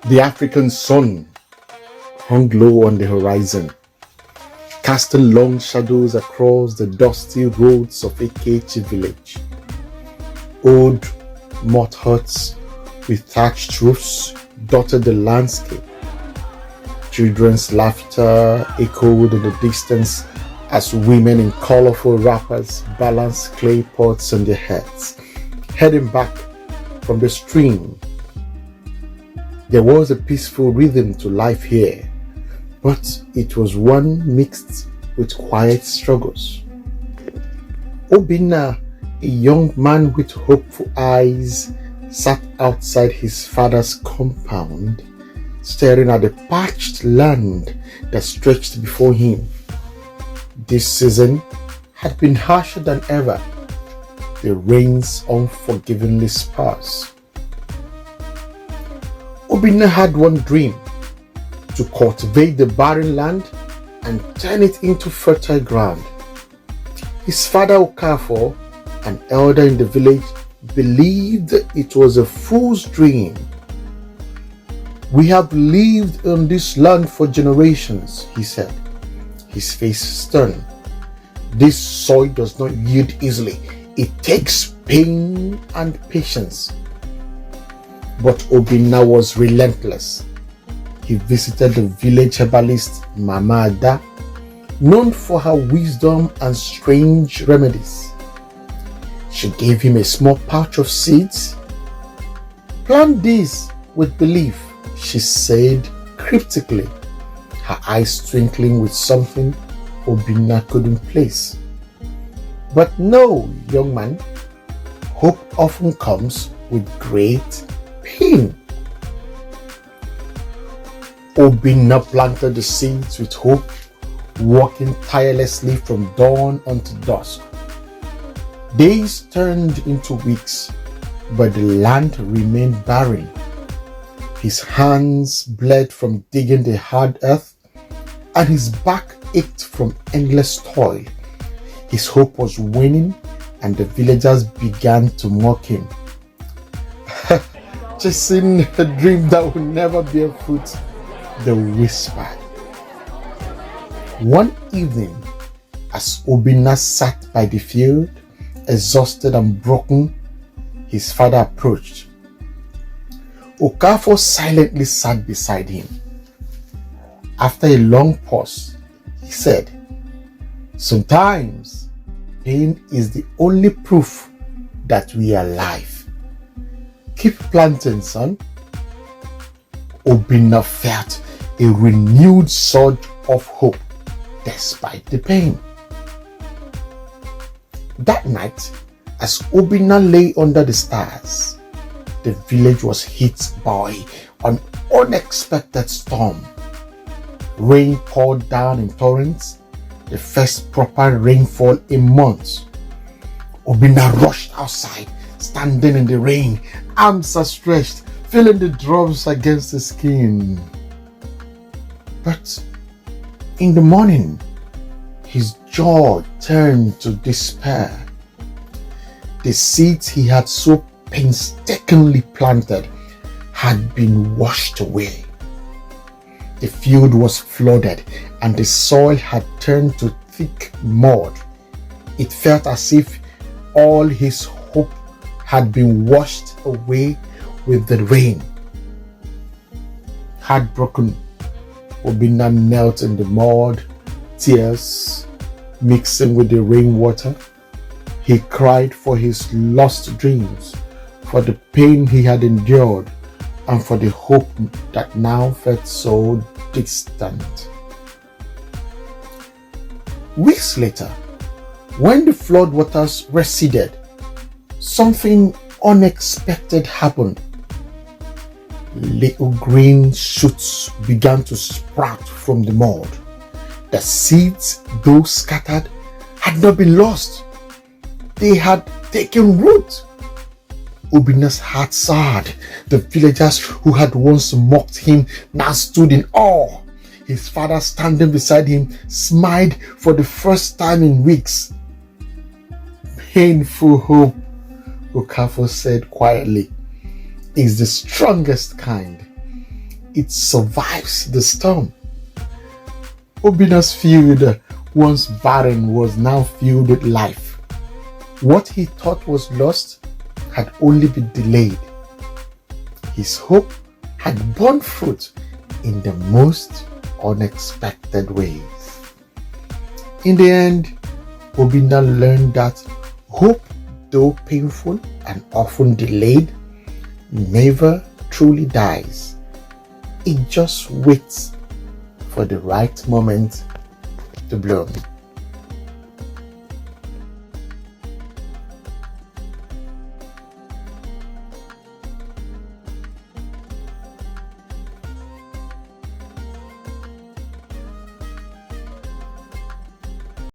The African sun hung low on the horizon, casting long shadows across the dusty roads of Ekechi village. Old mud huts with thatched roofs dotted the landscape. Children's laughter echoed in the distance as women in colorful wrappers balanced clay pots on their heads. Heading back from the stream, there was a peaceful rhythm to life here, but it was one mixed with quiet struggles. Obinna, a young man with hopeful eyes, sat outside his father's compound, staring at the parched land that stretched before him. This season had been harsher than ever, the rains unforgivingly sparse. Obinna had one dream: to cultivate the barren land and turn it into fertile ground. His father Okafor, an elder in the village, believed it was a fool's dream. "We have lived on this land for generations," he said, his face stern. "This soil does not yield easily. It takes pain and patience." But Obinna was relentless. He visited the village herbalist Mama Ada, known for her wisdom and strange remedies. She gave him a small pouch of seeds. "Plant these with belief," she said cryptically, her eyes twinkling with something Obinna couldn't place. "But no, young man, hope often comes with great pain." Obinna planted the seeds with hope, working tirelessly from dawn until dusk. Days turned into weeks, but the land remained barren. His hands bled from digging the hard earth, and his back ached from endless toil. His hope was waning, and the villagers began to mock him. "Chasing a dream that will never bear fruit," they whispered. One evening, as Obinna sat by the field, exhausted and broken, his father approached. Okafor silently sat beside him. After a long pause, he said, "Sometimes pain is the only proof that we are alive. Keep planting, son." Obinna felt a renewed surge of hope despite the pain. That night, as Obinna lay under the stars, the village was hit by an unexpected storm. Rain poured down in torrents, the first proper rainfall in months. Obinna rushed outside, standing in the rain, arms outstretched, feeling the drops against the skin. But in the morning, his joy turned to despair. The seeds he had so painstakingly planted had been washed away. The field was flooded and the soil had turned to thick mud. It felt as if all his hope had been washed away with the rain. Heartbroken, Obinna knelt in the mud, tears mixing with the rainwater. He cried for his lost dreams, for the pain he had endured, and for the hope that now felt so distant. Weeks later, when the floodwaters receded, something unexpected happened. Little green shoots began to sprout from the mud. The seeds, though scattered, had not been lost. They had taken root. Obinna's heart soared. The villagers who had once mocked him now stood in awe. His father, standing beside him, smiled for the first time in weeks. "Painful hope," Okafor said quietly, "is the strongest kind. it survives the storm. Obinna's field, once barren, was now filled with life. What he thought was lost had only been delayed. His hope had borne fruit in the most unexpected ways. In the end, Obinna learned that hope, though painful and often delayed, never truly dies. It just waits for the right moment to bloom.